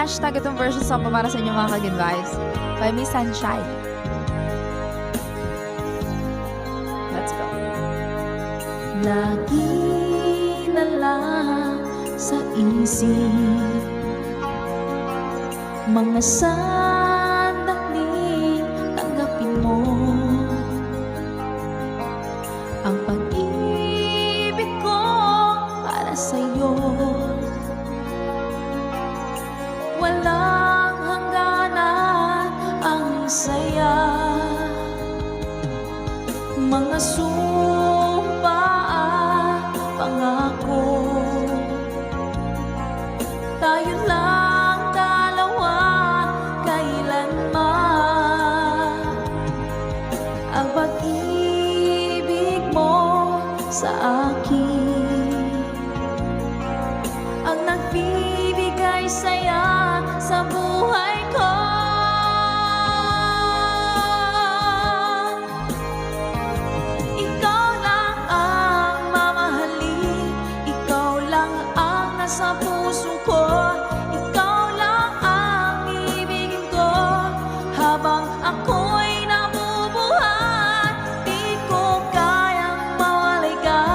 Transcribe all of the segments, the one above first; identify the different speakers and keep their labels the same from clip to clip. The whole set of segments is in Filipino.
Speaker 1: hashtag itong version song ko para sa inyo mga ka-good vibes. By Miss Sunshine. Let's go.
Speaker 2: Lagi na lang sa isip mga sandali, tanggapin mo ang pag-ibig ko para sa'yo. Walang hangganan ang saya, mga sumpa at pangako. Tayo lang dalawa kailanman, ang pag-ibig mo sa akin ang nagbibigay saya sa buhay ko. Ikaw lang ang mamahalin, ikaw lang ang nasa puso ko, ikaw lang ang ibigin ko habang ako'y nabubuhay. Di ko kayang mawalay ka,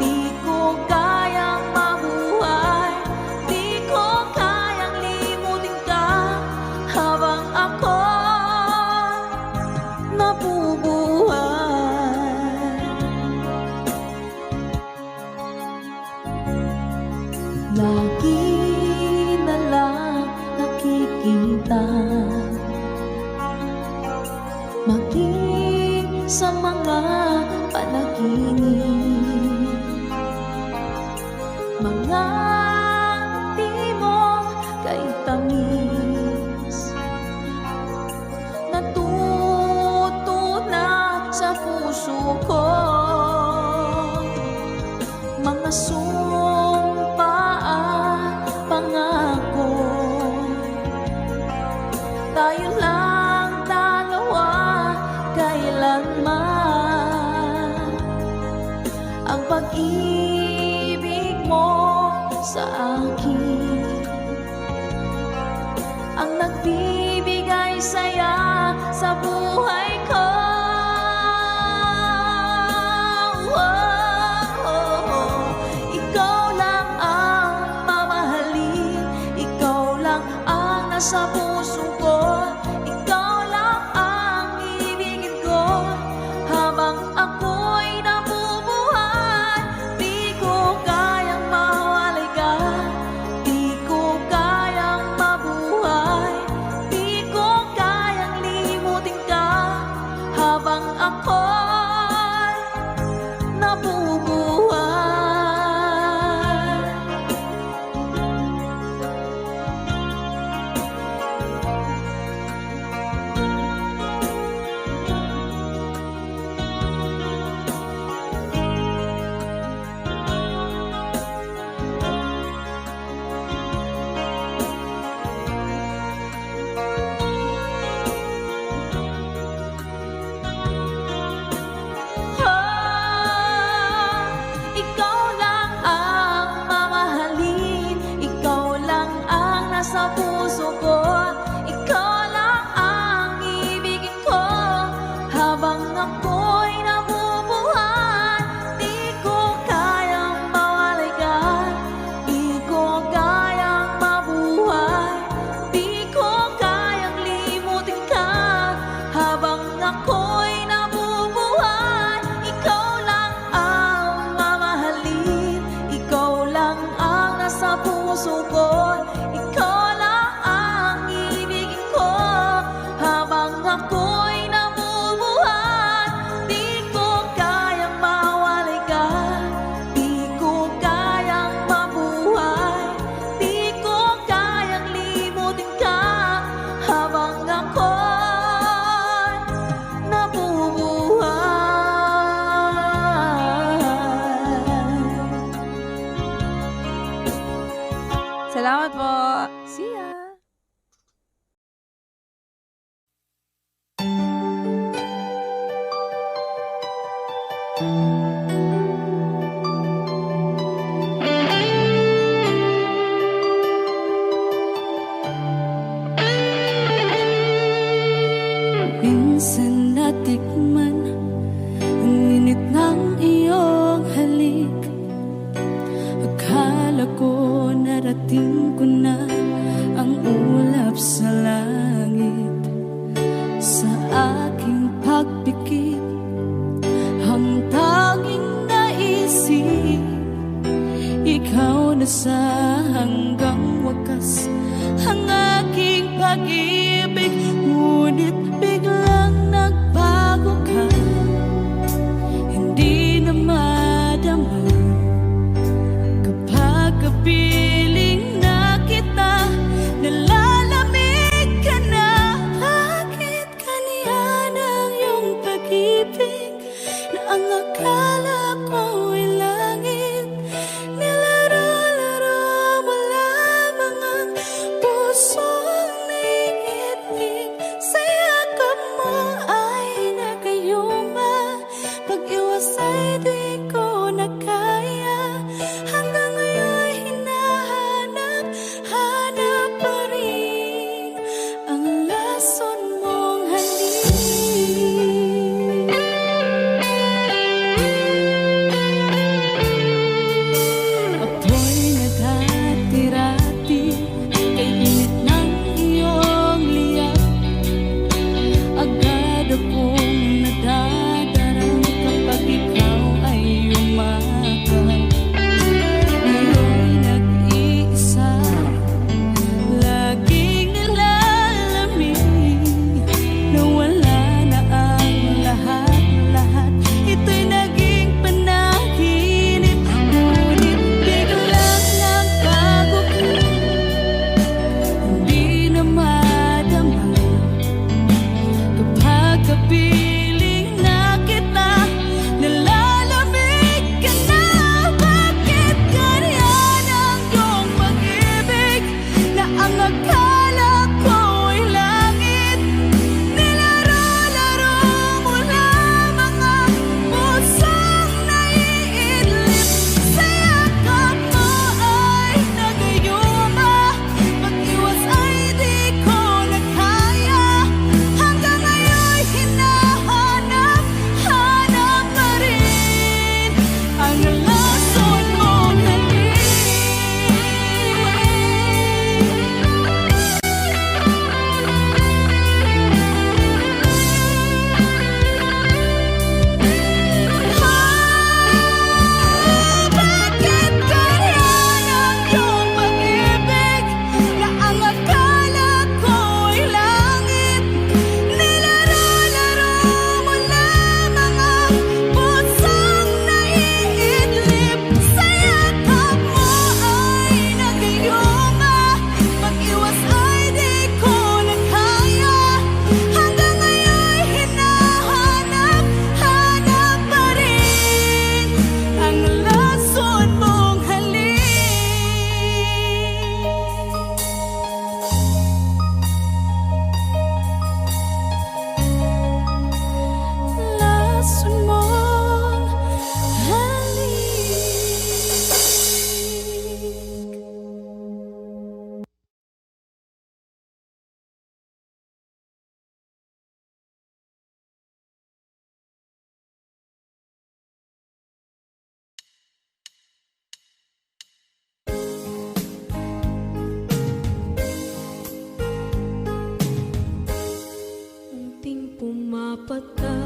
Speaker 2: di ko kayang mabuhay, di ko kayang limutin ka habang ako nabubuhay. Lagi na lang nakikita, maging sa mga panaginip, mga di mo kay tamis, natutunan sa puso ko, mga sumpa at pangako. Tayo lang dalawa kailanman, ang pag-ibig mo sa akin ang nagbibigay saya sa buhay ko. Ikaw lang ang mamahalin, ikaw lang ang nasa puso ko, ikaw lang ang ibigin ko habang ako'y nabubuhay. Di ko kayang mawalay ka, di ko kayang mabuhay, di ko kayang limutin ka matikman ang init ng iyong halik. Akala ko narating ko na ang ulap sa langit. Sa aking pagpikit, ang tanging naisip, ikaw na sa hanggang wakas ang aking pag-ibig. Ngunit biglang nagbago ka, hindi na madama kapag kapiling na kita. Nalalamig ka na. Bakit ganyan ang iyong pag-ibig na ang akala ko ay langit? Nilaro-laro mo lamang ang pusong naiibig. Sa yakap mo ay nagayuma, pag-iwas ay di ko na kaya. Hanggang ngayon hinahanap, hanap pa rin ang lason mong halik. Apoy naghatirati kay init ng iyong liyab. Agad akong nadadarang kapag ikaw ay umakap. Ngayon nag-iisa, laging nilalamig. Nawala na ang lahat-lahat, ito'y naging panaginip. Ngunit biglang nagbago ka, hindi na madama kapag kapiling na kita. Nalalamig ka na. Bakit ganyan ang iyong pag-ibig na ang akala ko ay langit? Nilaro-laro mo lamang ang pusong naiidlip. Sa yakap mo ay nagayuma, pag-iwas ay di ko na kaya. Hanggang ngayon hinahanap, hanap pa rin ang lason mong halik. Bakit ganyan ang iyong pag-ibig na ang akala ko ay langit? Nilaro-laro mo lamang ang pusong naiidlip. Sa yakap mo ay nagayuma, pag-iwas ay di ko na kaya. Hanggang ngayon hinahanap, hanap pa rin ang lason mong halik. Lason mong halik. Unting pumapat ka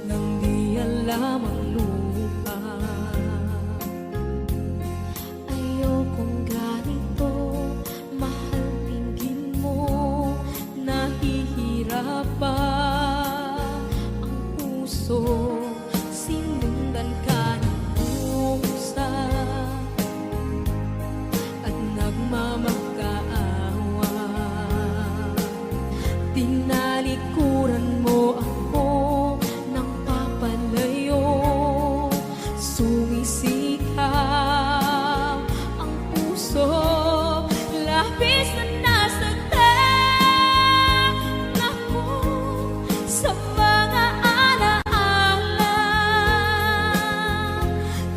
Speaker 2: nang di alam ang lupa. Ayokong ganito, mahal, tingin mo nahihirap pa ang puso. Sinundan ka ng pusa at nagmamakaawa. Tinalikuran mo ako ng papalayo, sumisigaw ang puso. Labis na nasaktan ako sa mga alaala.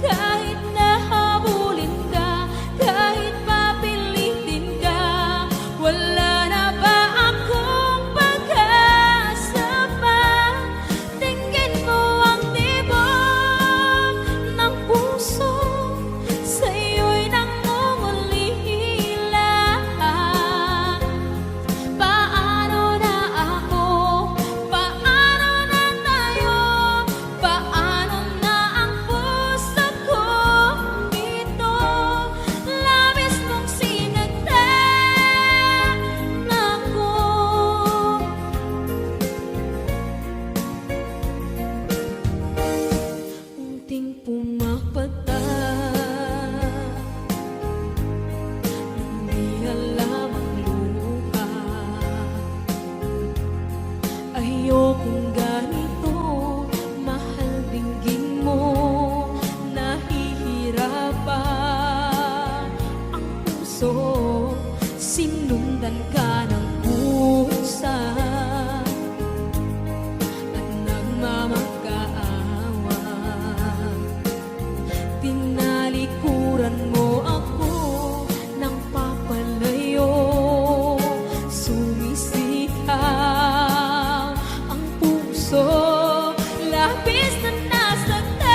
Speaker 2: Kahit nahabulin ka, kahit papilitin ka, wala na ba akong pag ayokong ganito. Mahal, dinggin mo, nahihirapan ang puso. Sinundan ka ng pusa at nagmamakaawa. Tinalikuran mo ako ng papalayo. Sumisigaw ang puso, labis na nasaktan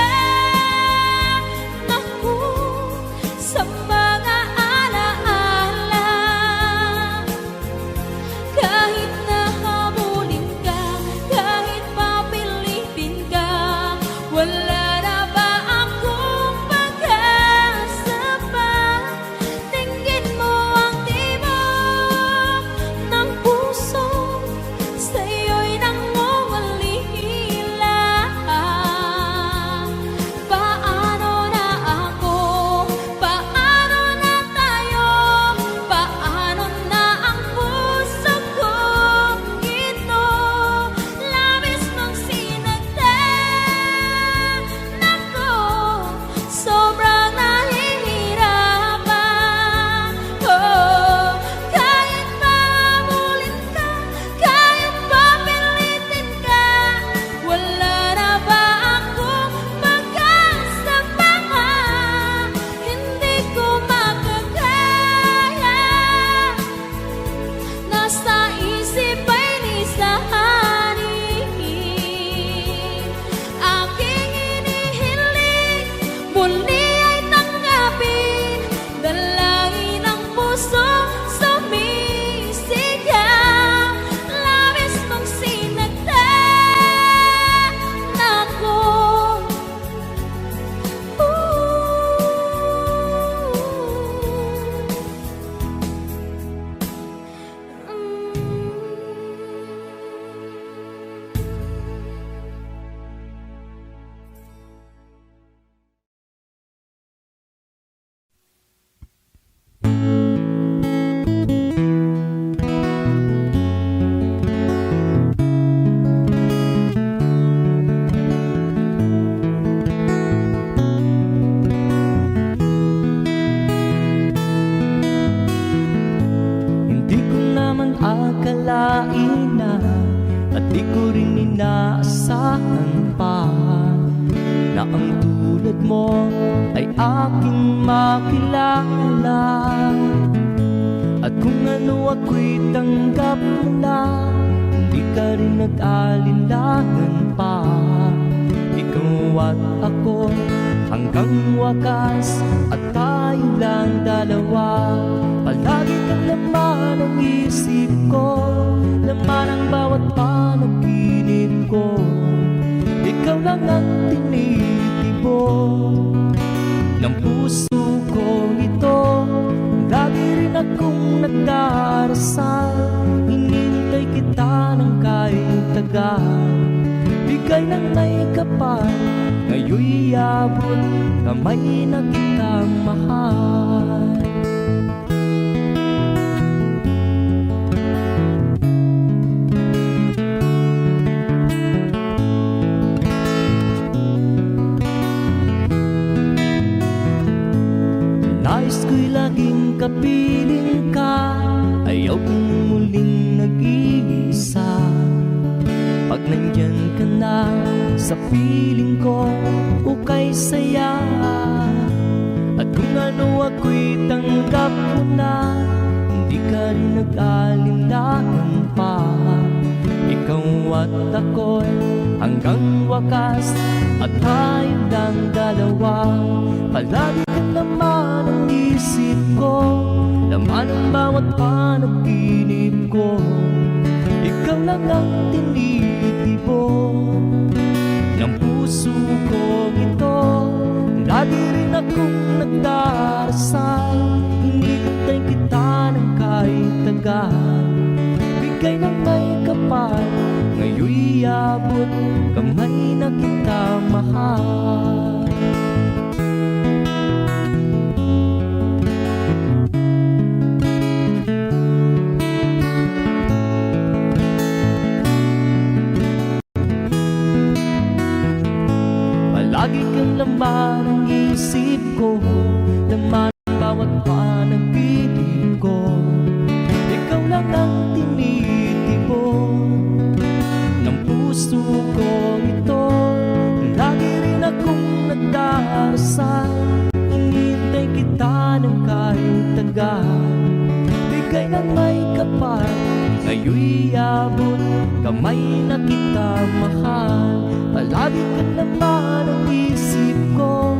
Speaker 2: ako sa mga alaala. Kahit nahabulin ka, kahit papilitin ka, wala na ba akong pag-asa pa? Tingin mo ang tibok ng puso, sa'yo'y nangungulila. Paano na ako? Paano na tayo? Paano na ang puso kong ito? Labis mong sinagdan ako, sobrang nahihirapan. Oh, kahit mahabulin ka, kahit papilitin ka, wala na ba akong pag-asa pa? Hindi ko makakaya. Nasa isip ay lisanin, aking inihiling, muli ay tanggapin. Dalangin ng puso, sumisigaw, labis mong sinagdan ako.
Speaker 3: Hindi ko naman akalain na at di ko rin inaasahan pa na ang tulad mo ay aking makilala. At kung ano ako'y tanggap mo na, hindi ka rin nag-alinlangan pa. Ikaw at ako hanggang wakas, at tayo lang dalawa. Palagi kang laman ng isip ko, laman ang bawat panaginip ko. Ikaw lang ang tinitibok ng puso ko ito. Lagi rin akong nagdarasal, hinintay kita ng kahit tagal. Bigay ng may kapal, ngayon'y abot kamay na kitang mahal. Nais ko'y laging kapiling ka, ayaw kong muling nag-iisa. Pag nandyan ka na sa piling ko, ukay saya. At kung ano ako'y tanggap mo na, hindi ka rin nag-alinlangan pa. Ikaw at ako'y hanggang wakas, at tayo lang dalawa. Palagi ka naman ang isip ko, laman ang bawat panaginip ko. Ikaw lang ang tinitibok ng puso ko ito. Lagi rin akong nagdarasal, hinintay kita ng kahit tagal. Bigay ng may kapal, ngayon'y abot kamay na kita mahal. laman ng isip ko, laman ng bawat panaginip ko. Ikaw lang ang tinitipon ng puso ko ito. Lagi rin akong nagdarasal, hinihintay kita ng kahit tagal. Bigay ng may kapal, ngayon'y abot kamay na kita mahal. Palagi ka naman ang isip ko,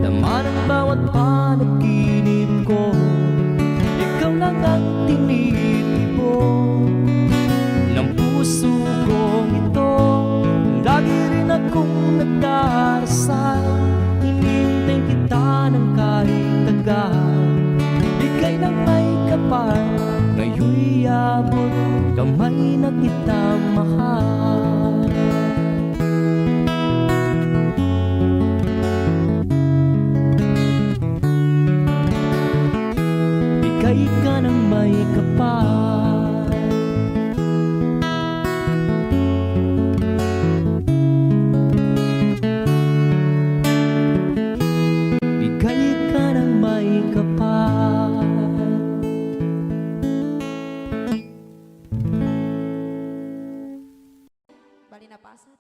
Speaker 3: laman ang bawat panaginip ko. Ikaw lang ang tinitipon ng puso kong ito. Lagi rin akong nagdarasal, hinihintay kita ng kahit tagal. Bigay ng may kapal, ngayon'y abot kamay na kita mahal. Bigay ka ng may kapal, bigay ka ng may kapal.
Speaker 1: Bali na pasad.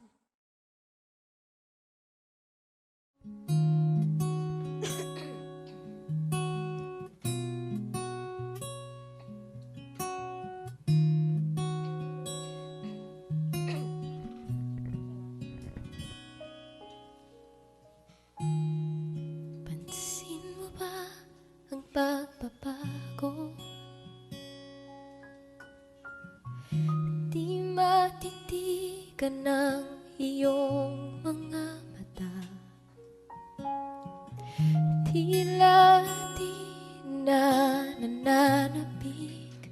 Speaker 2: Pansin mo ba ang pagbabago? Di matitigan ng iyong mga mata. Tila di na nananabik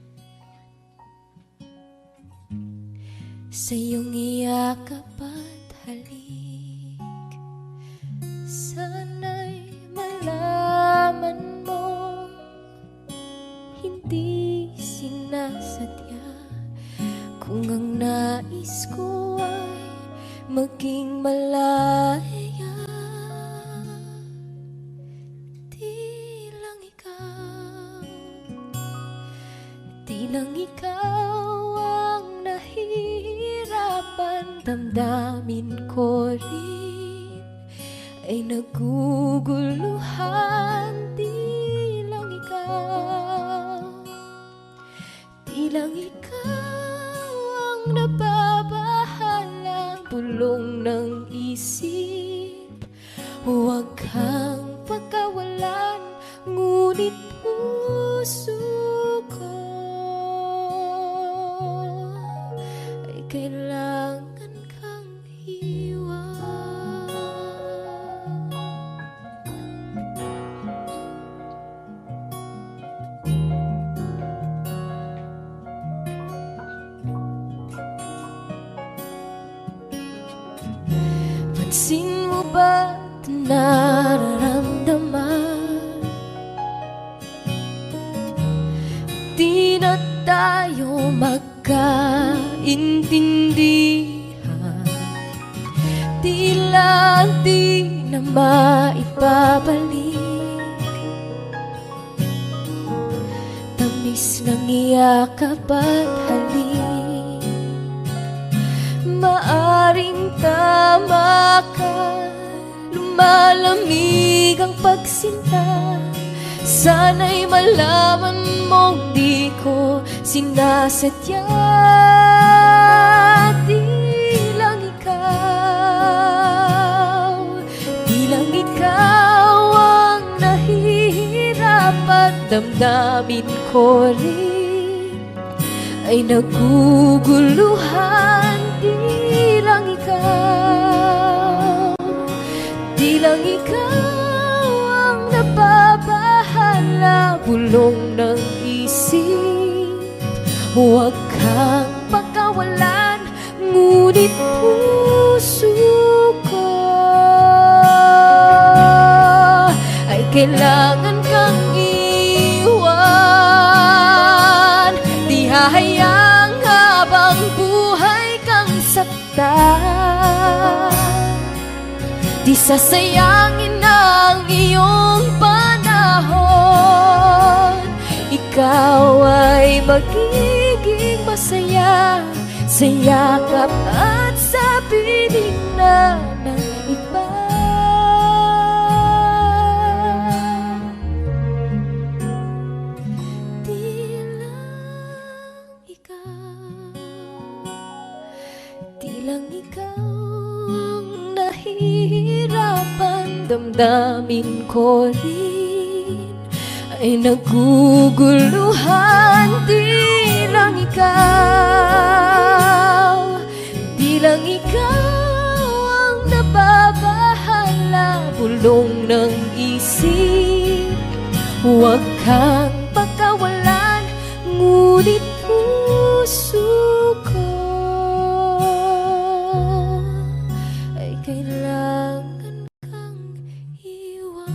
Speaker 2: sa iyong iyakap at halik. Sana'y malaman mo, hindi sinasadya. Kung ang nais ko ay maging malaya, di lang ikaw ang nahihirapan. Damdamin ko rin ay naguguluhan. Di lang ikaw ang nababahala. Bulong ng isip, huwag kang pagkawalan. Ngunit puso ko ay kailangan kang iwan. Pansin mo ba't nararamdaman? Di na tayo magkaintindihan. Tila di na maibabalik tamis ng iyakap at halik. Maaring tama ka, lumalamig ang pagsinta. Sana'y malaman mong di ko sinasadya. Di lang ikaw ang nahihirapan. Damdamin ko rin ay naguguluhan. Di lang ikaw ang nababahala. Bulong ng isip, huwag kang pagkawalan. Ngunit puso ko ay kailangan kang iwan. Di hahayang habang buhay kang saktan. Di sasayangin ang iyong panahon. Ikaw ay magiging masaya sa yakap at sa piling na ng iba. Di lang ikaw ang nahihirapan, damdamin ko rin ay naguguluhan. Di lang ikaw ang nababahala, bulong ng isip. Huwag kang pagkawalan, ngunit puso ko ay kailangan kang iwan.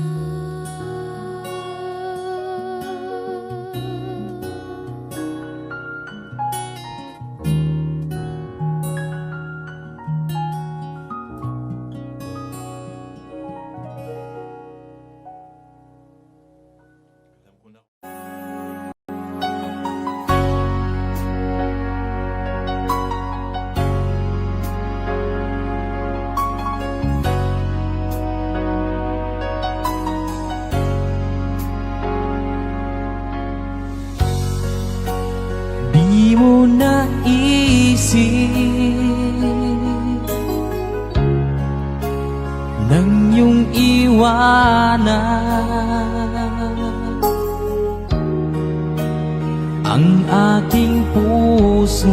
Speaker 3: Di mo naisip nang iyong iwanan ang aking puso,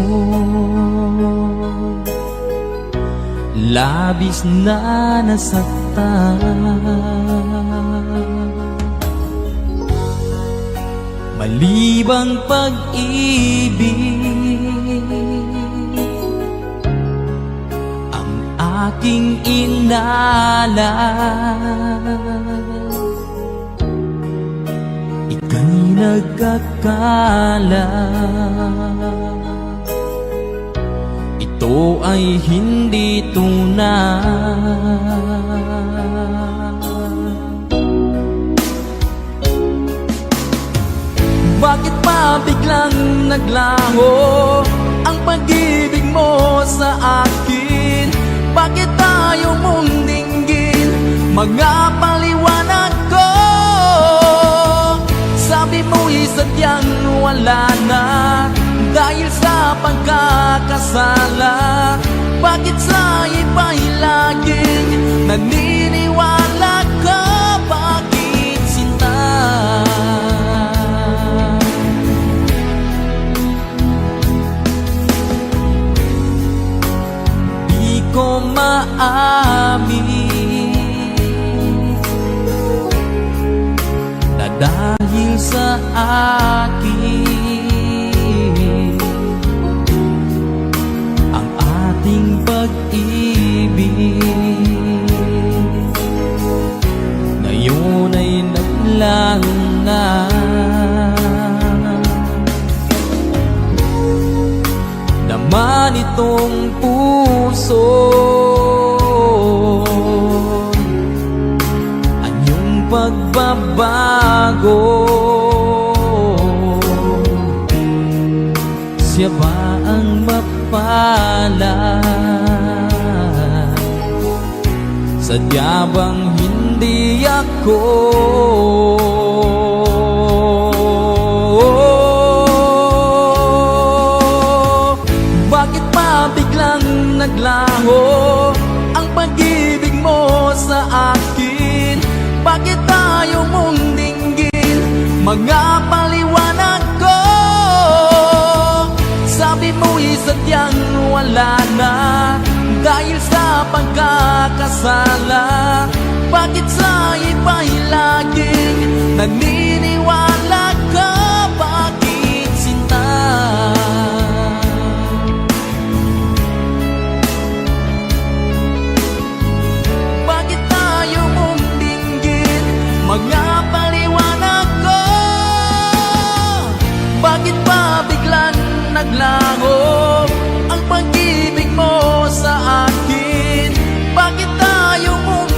Speaker 3: labis na nasaktan. Malibang pag-ibig ang aking inalan. Ika'y nagkakala, ito ay hindi tunay. Bakit pa biglang naglaho ang pag-ibig mo sa akin? Bakit tayo mong dinggin mga paliwanag ko? Sabi mo'y sadyang wala na dahil sa pagkakasala. Bakit sa iba'y laging naniniwala ka? Bakit sinta? Ko maamin na dahil sa akin ang ating pag-ibig ngayon ay naglang na. Naman itong puso anyong pagbabago, siya ba ang mapalad? Sadya bang hindi ako? Biglang naglaho ang pag-ibig mo sa akin? Bakit tayo mong dinggin mga paliwanag ko? Sabi mo'y sadyang wala na dahil sa pagkakasala. Bakit sa iba'y laging naniniwala ka? Bakit sinta? Mga paliwanag ko, bakit pa biglang naglaho ang pag-ibig mo sa akin? Bakit tayo mong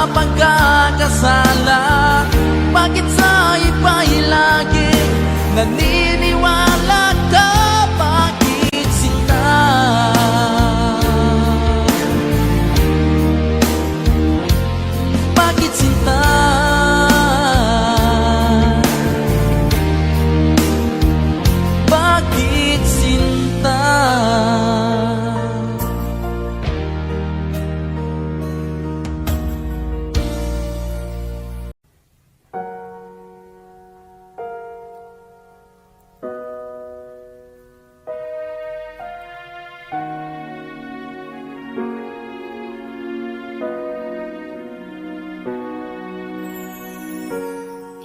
Speaker 4: pagkakasala? Bakit sa iba'y lagi naniniwala ka? Bakit sinta? Bakit sinta? Bakit sinta?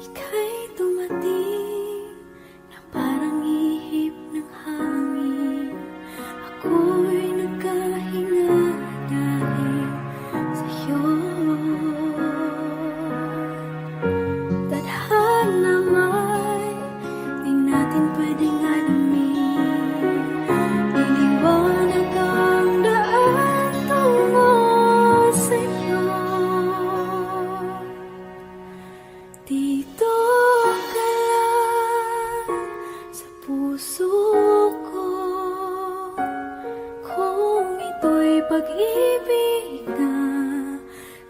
Speaker 2: Ika'y dumating na parang ihip ng hangin. Ako'y nagkahinga dahil sa'yo. Tadhana may di natin pwedeng alamin. Iniwanag ang daan tungo sa'yo. Dito ka lang sa puso ko. Kung ito'y pag-ibig na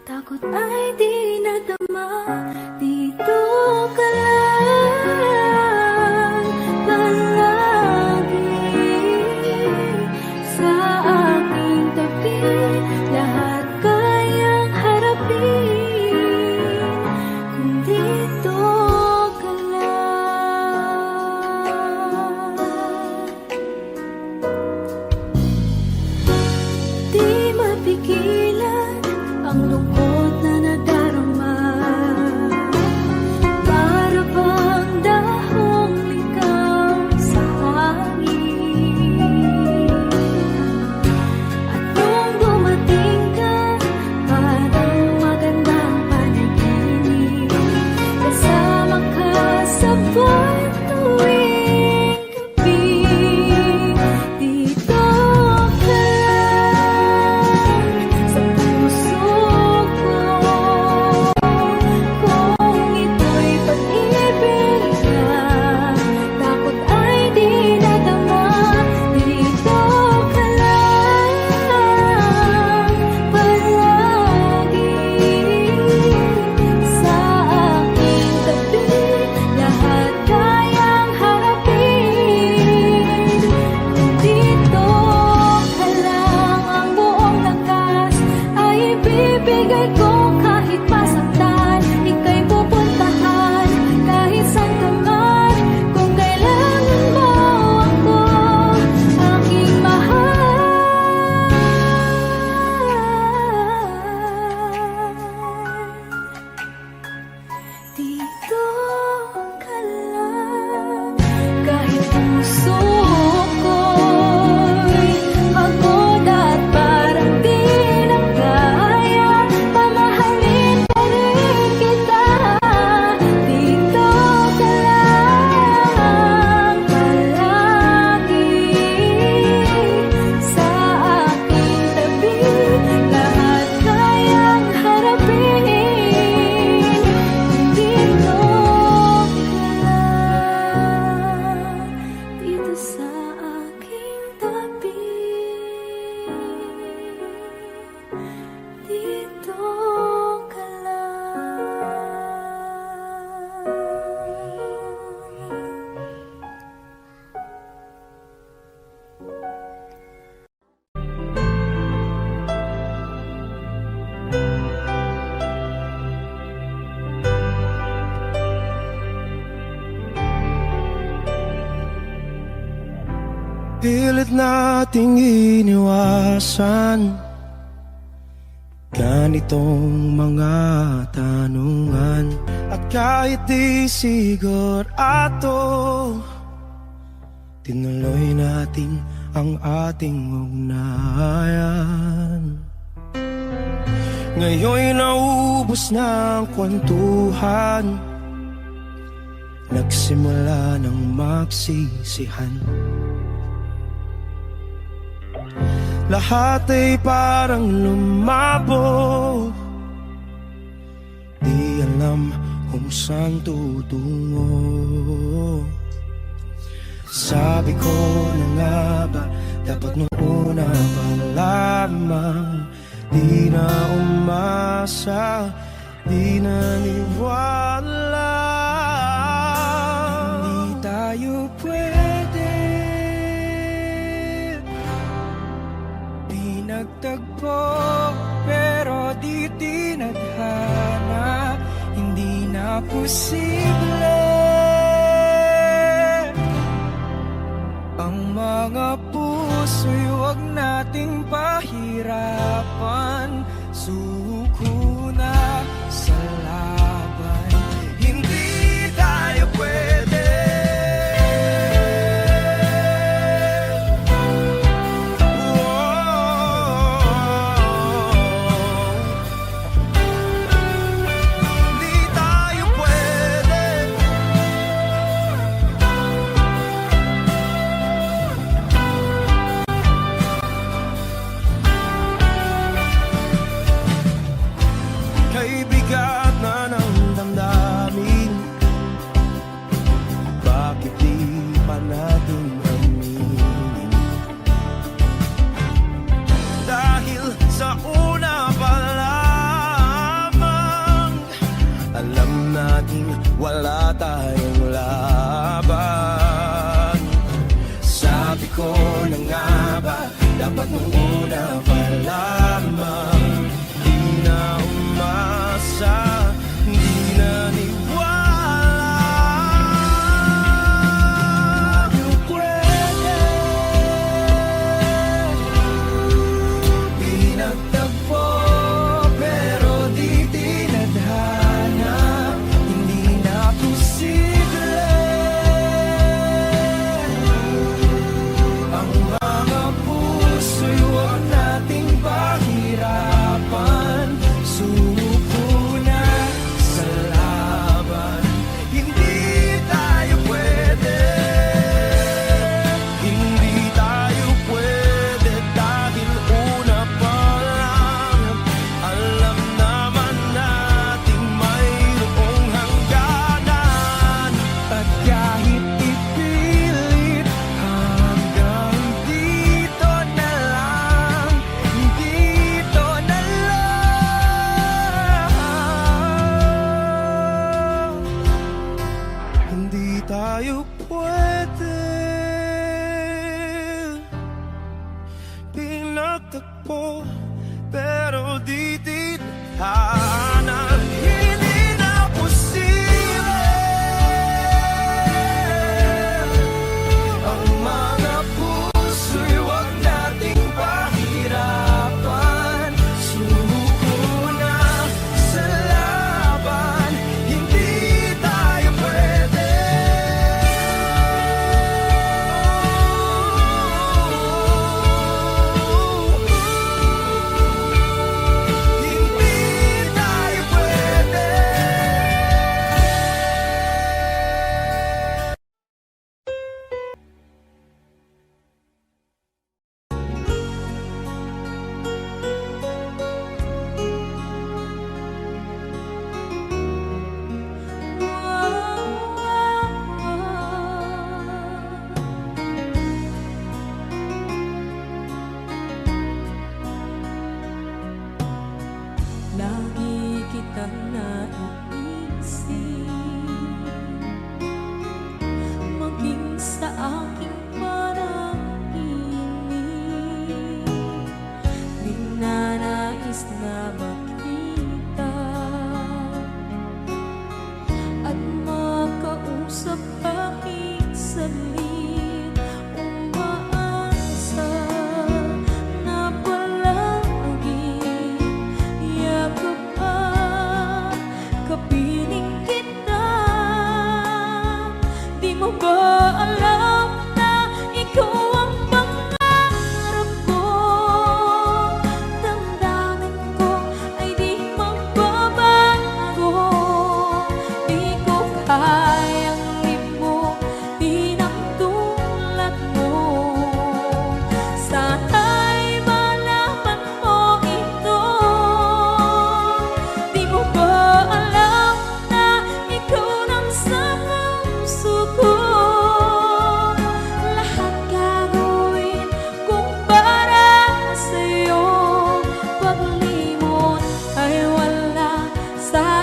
Speaker 2: takot ay di nadama. Dito ka lang palagi sa aking tabi. Lahat kayang harapin kung dito ka lang. Di mapigilan ang lungkot na nadarama. Para bang dahong likaw sa hangin. At nung dumating ka, parang magandang panaginip. Kasama ka sa buwan tuwing gabi. Dito ka lang sa puso ko. Kung ito'y pag-ibig na takot ay di nadama. Dito ka lang palagi sa aking tabi. Lahat kayang harapin kung dito ka lang. Ang buong lakas ay ibibigay ko kahit masaktan. Ika'y pupuntahan kahit saan ka man. Kung kailangan mo ako, aking mahal. Dito ka lang kahit puso ko'y pagod at parang di na kaya. Pamahalin pa rin kita. Dito ka lang palagi sa aking tabi. Lahat kayang harapin kung dito ka lang. Dito sa aking tabi. Dito ka
Speaker 3: Pilit nating iniwasan ganitong mga tanungan. At kahit di sigurado, tinuloy natin ang ating ugnayan. Ngayon'y naubos na ang kwentuhan, nagsimula ng magsisihan. Lahat ay parang lumabo
Speaker 5: alam kung saan tutungo. Sabi ko na nga ba, dapat nung una pa lamang di na umasa, di naniwala. Hindi tayo pwede pinagtagpo, pero di tinadhana. Hindi na posible ang mga puso'y huwag nating pahirapan. Suko na sa laban, hindi tayo pwede. Hindi tayo pwede. Kay bigat na ng damdamin, bakit di pa natin aminin? Dahil sa una pa lamang, alam natin wala tayong laban. Sabi ko na nga ba, dapat nung una pa lamang di na umasa, di naniwala. Tayo pwede pinagtagpo, pero di tinadhana. Hindi na posible ang mga puso'y huwag nating pahirapan. Suko na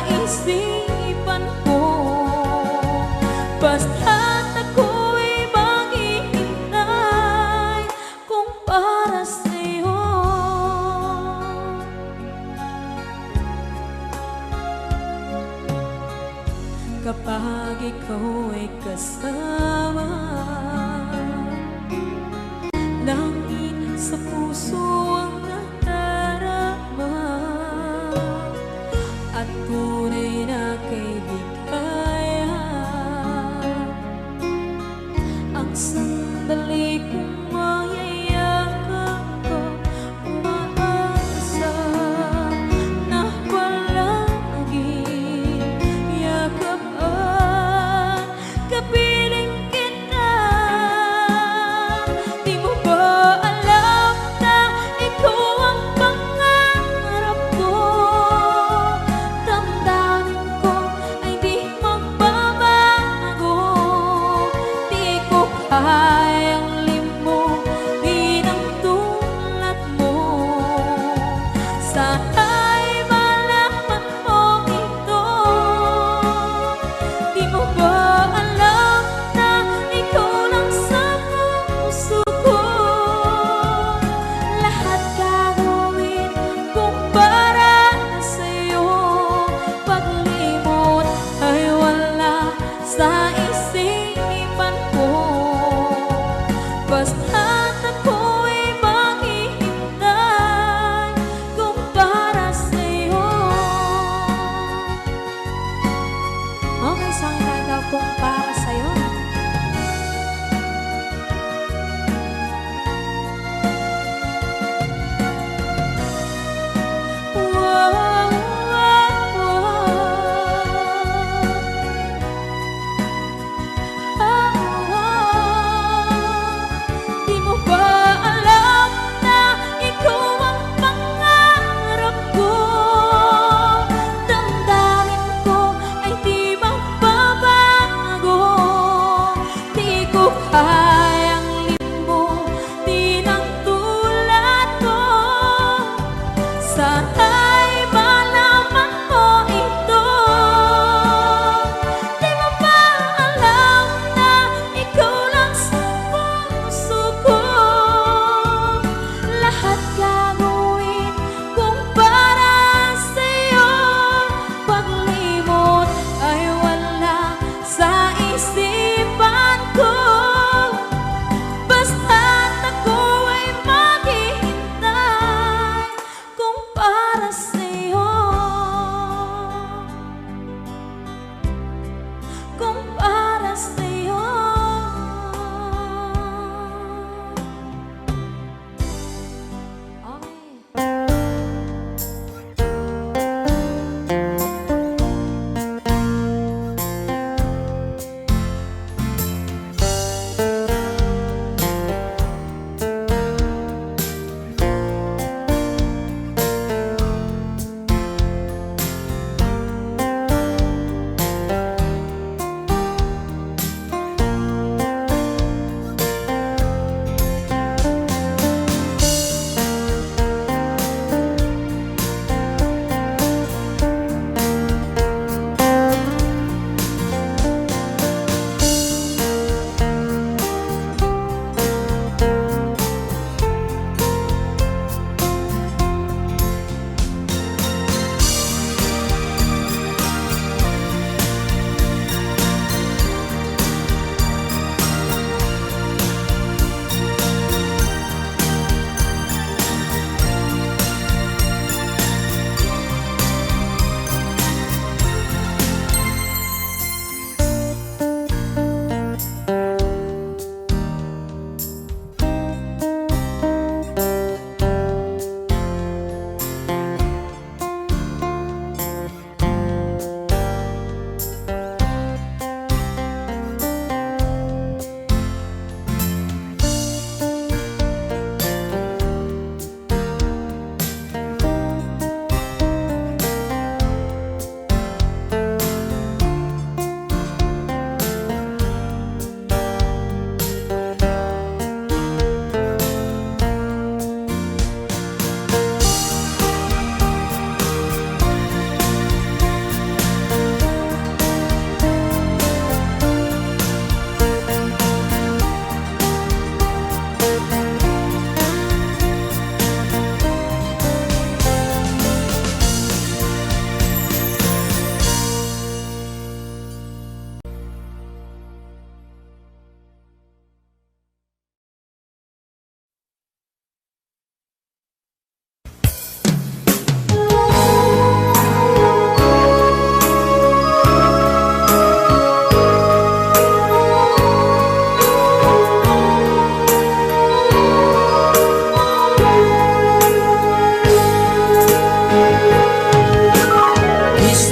Speaker 2: isipan ko. Basta't ako'y maghihintay kung para sa'yo. Kapag ikaw ay kasama, langit sa puso ang nadarama, at tunay na kaibigan. Ang sandali kong mayayakap ko, umaasa na palaging yakap at kapiling kita. Di mo ba alam na ikaw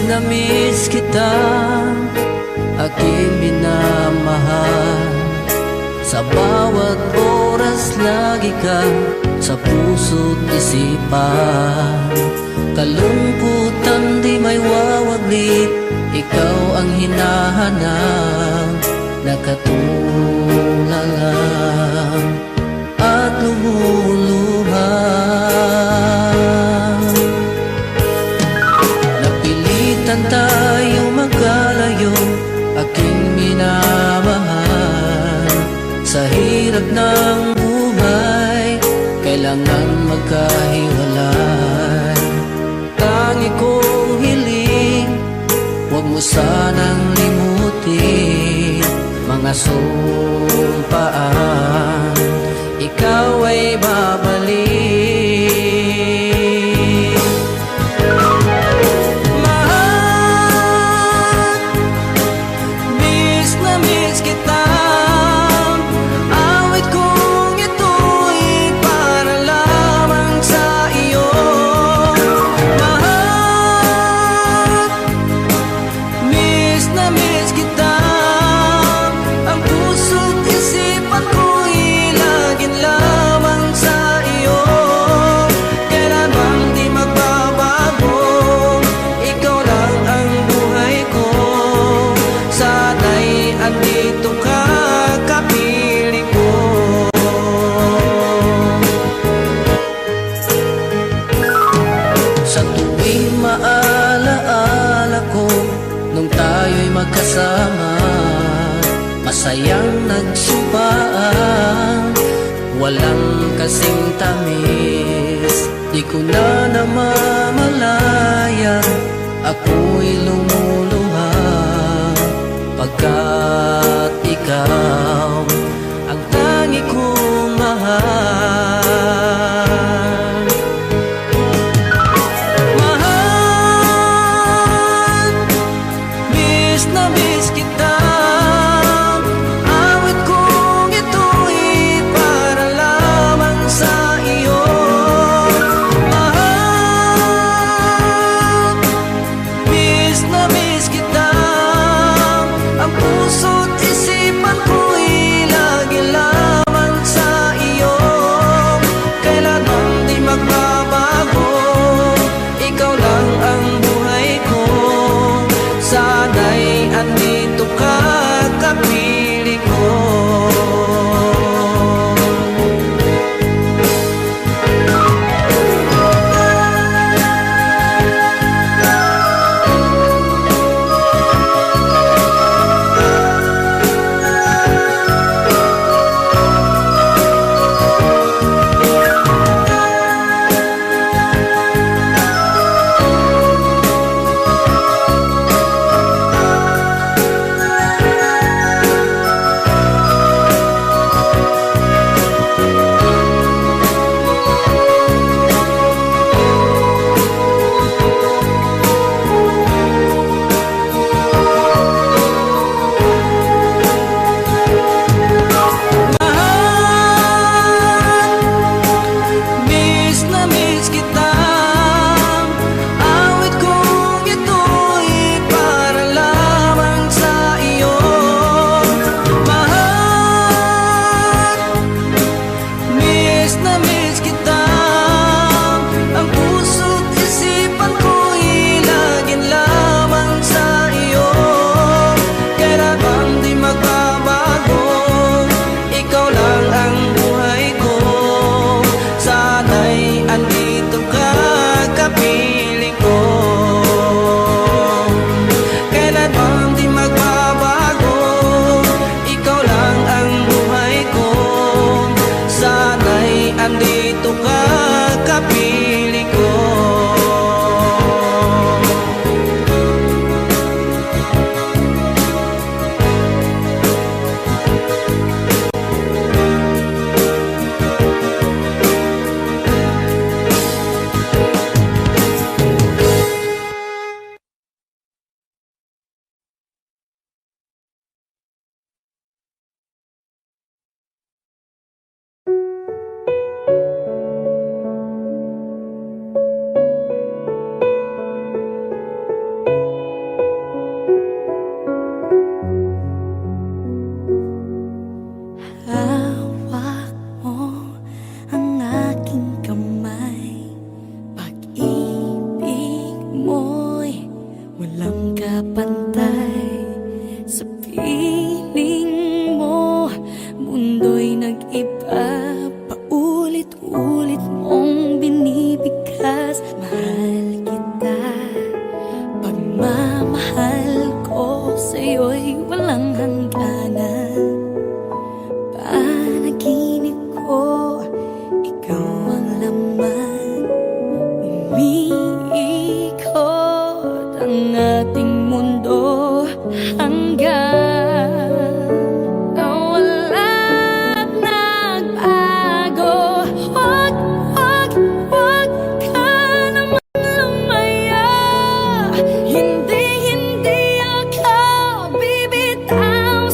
Speaker 3: na miss kita, aking minamahal. Sa bawat oras lagi ka sa puso't isipan. Kalungkutan di may wawaglit, ikaw ang hinahanap. Nakatulala at lumuluha. Napilitan tayo magkalayo, aking minamahal. Sa hirap ng buhay, kailangan magkahiwalay. Tangi kong hiling, huwag mo sanang limutin mga sumpaan, ikaw ay babalik. Mahal, miss na miss kita. Awit kong ito'y para lamang sa iyo. Mahal, miss na miss kita. Ang puso't isipan ko'y laging lamang sa iyo. Kailan bang di magbabago, ikaw lang ang buhay ko. Sana'y andito ka, kapiling ko. Sa tuwing maalaala ko nung tayo'y magkasama, masayang nagsumpaan, walang kasing tamis. Di ko na namamalayan, ako'y lumuluha, pagkat ikaw ang tangi kong mahal. Mahal, miss na miss kita. Awit kong ito'y para lamang sa iyo. Mahal, miss na miss kita. Ang puso't isipan ko'y
Speaker 2: kapantay sa piling mo. Mundo'y nag-iba, paulit-ulit mong binibigkas. Mahal kita, pagmamahal ko sa'yo'y walang hangganan. Panaginip ko, ikaw ang laman. Umiikot ang ating mundo hanggang walang nagbago. Huwag, huwag, huwag ka naman lumaya. Hindi, hindi ako bibitaw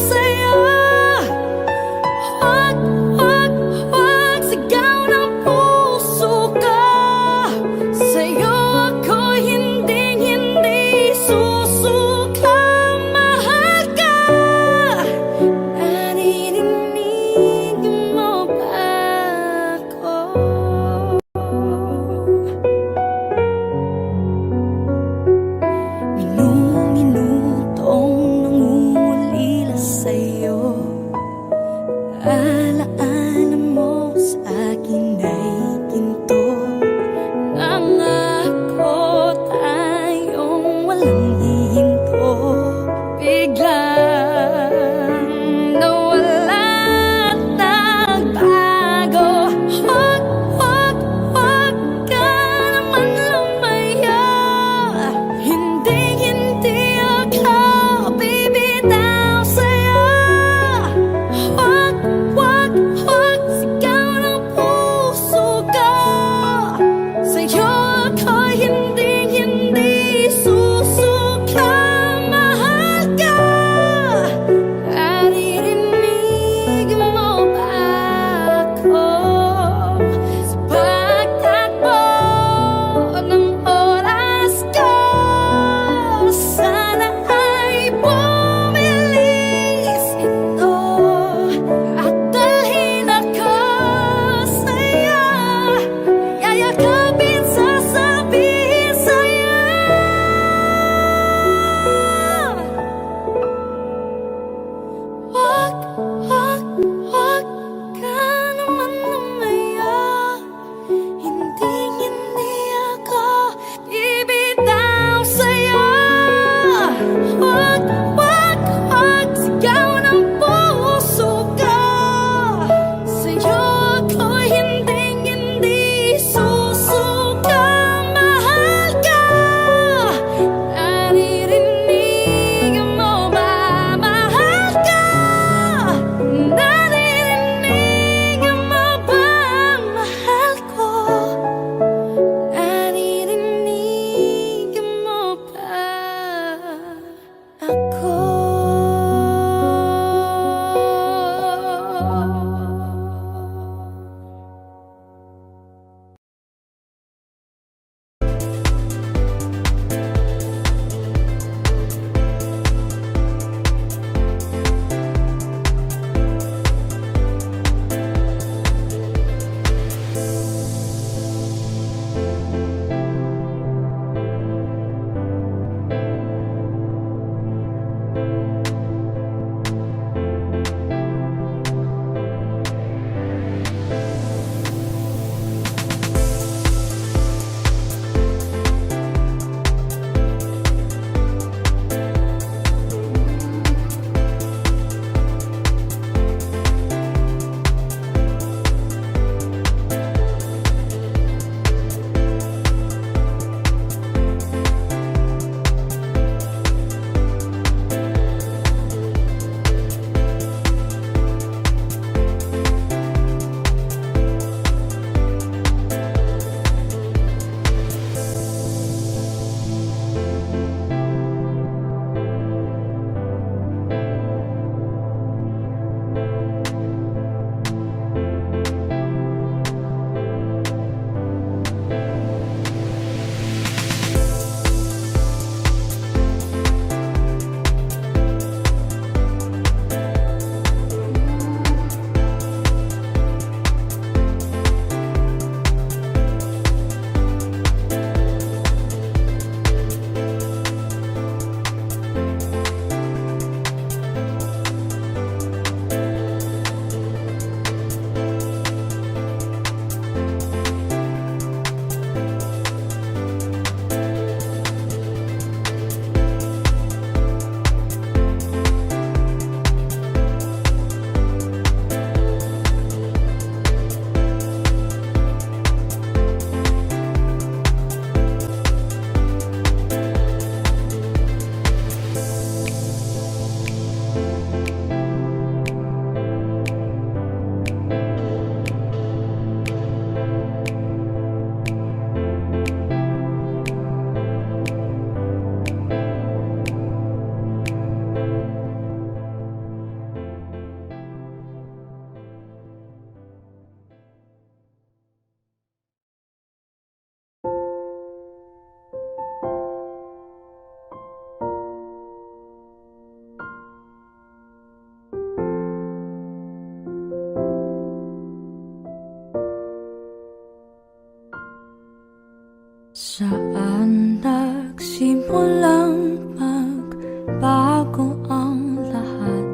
Speaker 2: nagbago ang lahat.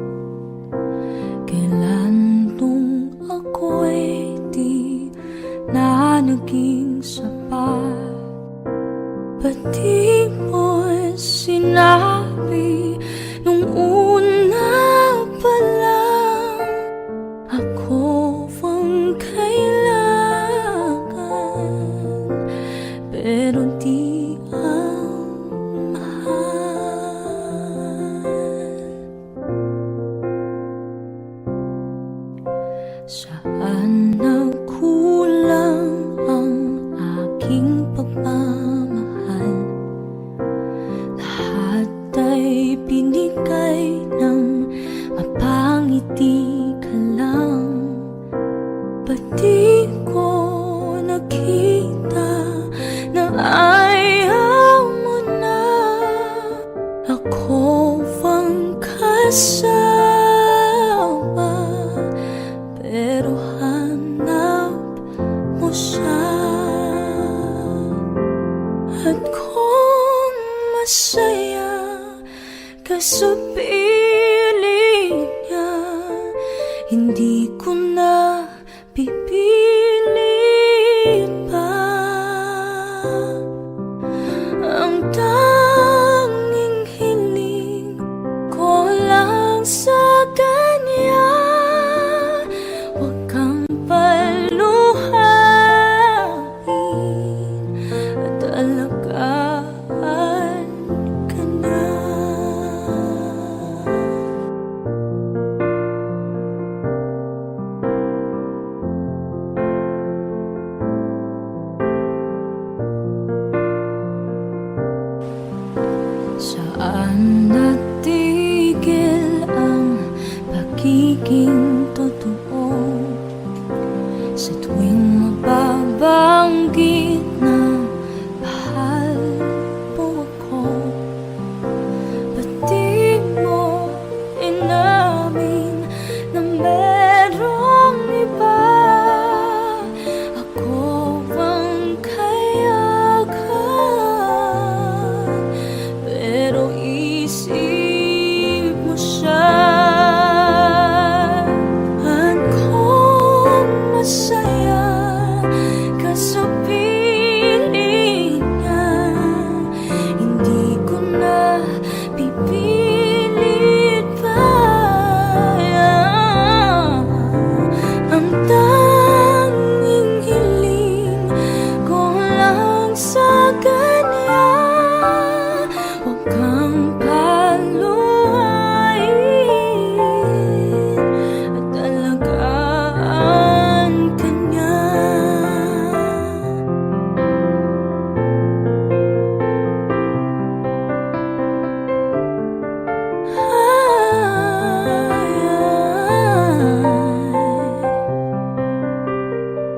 Speaker 2: Kailan nung ako'y di na naging sapat? Ba't di mo sinabi nung una pa lang ako ang kailangan, pero di ang mahal? Saan nagkulang ang aking pagmamahal? Lahat ay binigay ng mapangiti ka lang. Ba't di ko nakita na ayaw mo na ako ang kasama, pero hanap mo siya? At kung masaya ka sa piling niya, hindi ko na pipilit pa. Ang tanging hiling ko lang sa kanya, huwag kang paluhain at alagaan ka na. Saan natigil ang pagiging totoo? Sa tuwing mababanggit na mahal mo ako, ba't di mo inamin na merong iba? Ako ang kayakan, pero isip mo siya. At kung masaya ka sa piling niya, hindi ko na pipilit pa. Ang tanging hiling ko lang sa kanya, huwag kang paluhain at alagaan ka niya.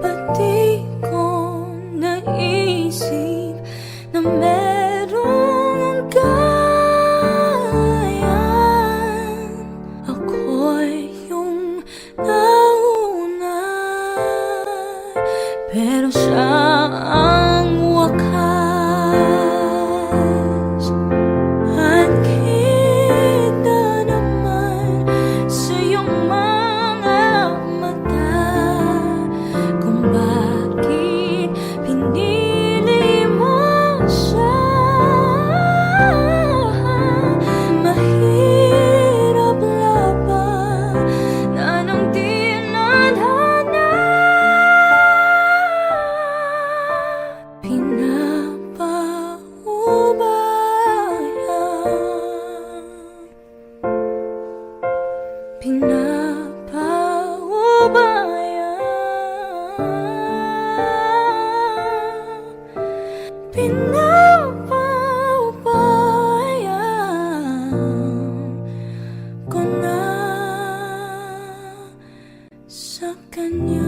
Speaker 2: Ba't di ko naisip na merong gayan? Ako'y yung nauna, pero siya ang wakas. At kita naman sa iyong mga mata kung bakit pinili mo siya. Mahirap labanan ang dinadana, Pinapaubaya ko na sa kanya.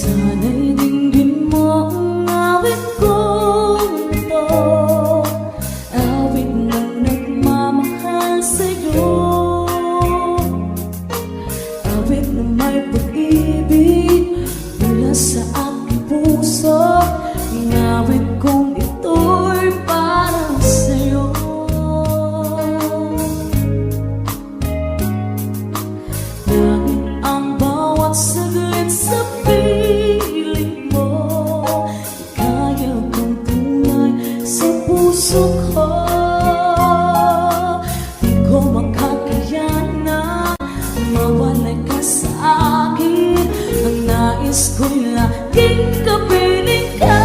Speaker 2: Sana'y dinggin mo ang awit kong ito, awit ng nagmamahal sa'yo, awit na may pag-ibig mula sa aking puso. Ang awit kong ito'y para sa'yo. Langit ang bawat saglit sa piling mo, kaya kong tunay sa puso ko. Di ko makakayanan mawalay ka sa akin. Ang nais ko'y laging kapiling ka.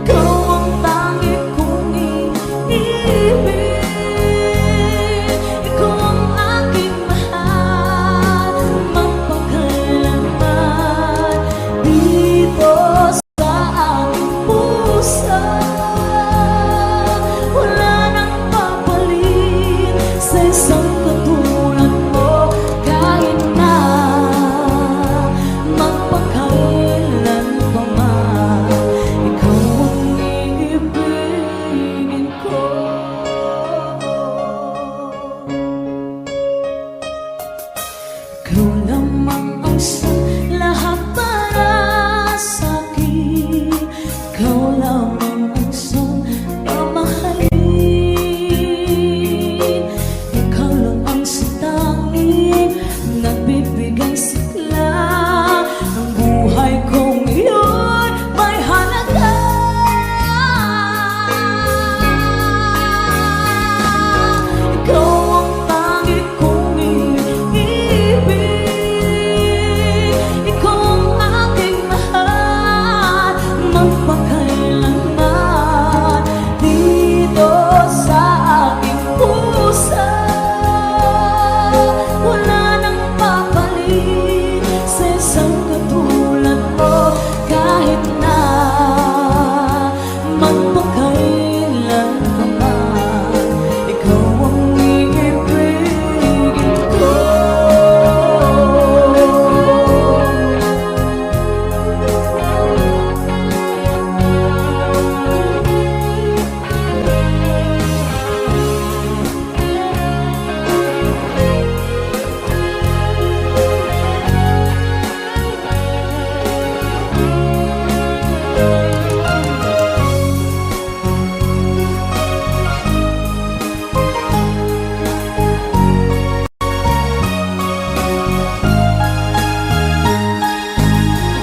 Speaker 2: Ikaw ang tangi kong iniibig, ikaw ang aking mahal magpakailanman. Dito sa aking puso wala nang papalit sa isang katulad mo. Kahit na magpakailan pa man, ikaw ang iibigin ko. Ikaw lamang ang sa lahat para sa'kin. Ikaw lamang ang sa mamahalin. Ikaw lang ang sa tanging nagbibigay sigla. Ang buhay kong iyon may halaga. Ikaw ang tangi kong iniibig, ikaw ang aking mahal magpakailanman. Dito sa aking puso wala nang papalit sa isang katulad mo. Kahit na magpakailan pa man, ikaw ang iibigin ko.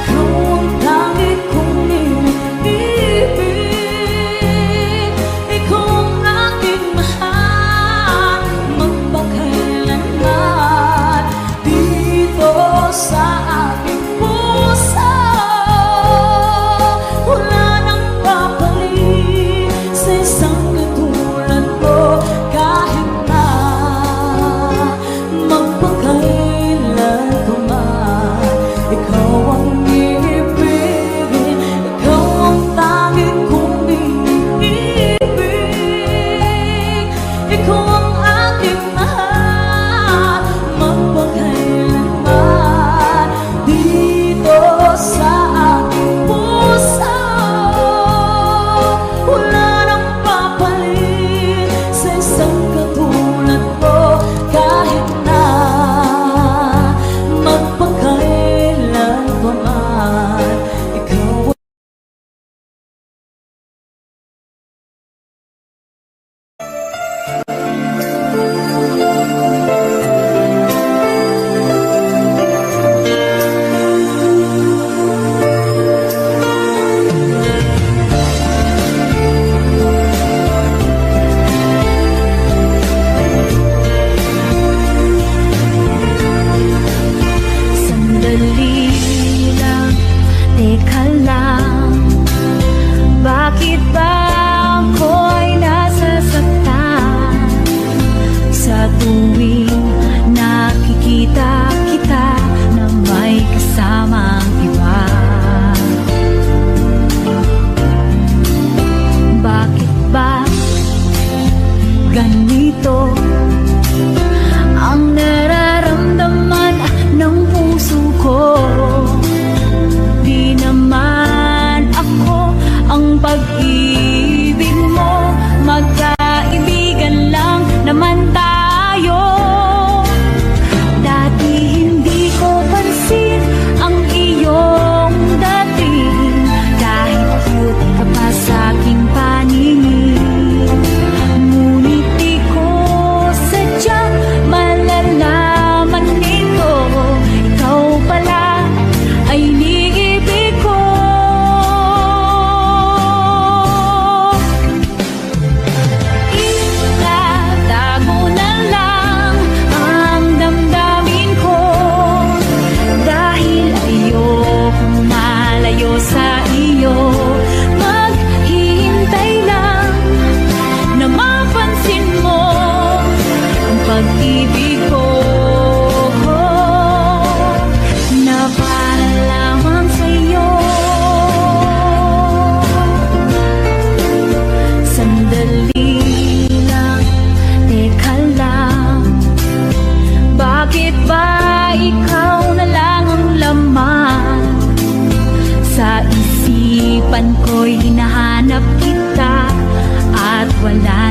Speaker 2: Ikaw ang tangi kong iniibig, ikaw ang aking mahal magpakailanman. Dito sa aking puso wala nang papalit sa isang katulad mo. Kahit na magpakailan pa man, ikaw ang iibigin, ikaw ang tangi kong iniibig, ikaw ang aking mahal magpakailanman. Dito sa aking puso wala nang papalit sa isang katulad mo. Kahit na magpakailan pa man, ikaw sandali lang, teka lang. Bakit ba ako'y nasasaktan sa tuwing nakikita kita na may kasamang iba? Bakit ba ganito ang nararamdaman pag-ibig ko na para lamang sa'yo. Sandali lang, teka lang, bakit ba ikaw na lang ang laman? Sa isipan ko'y hinahanap kita at wala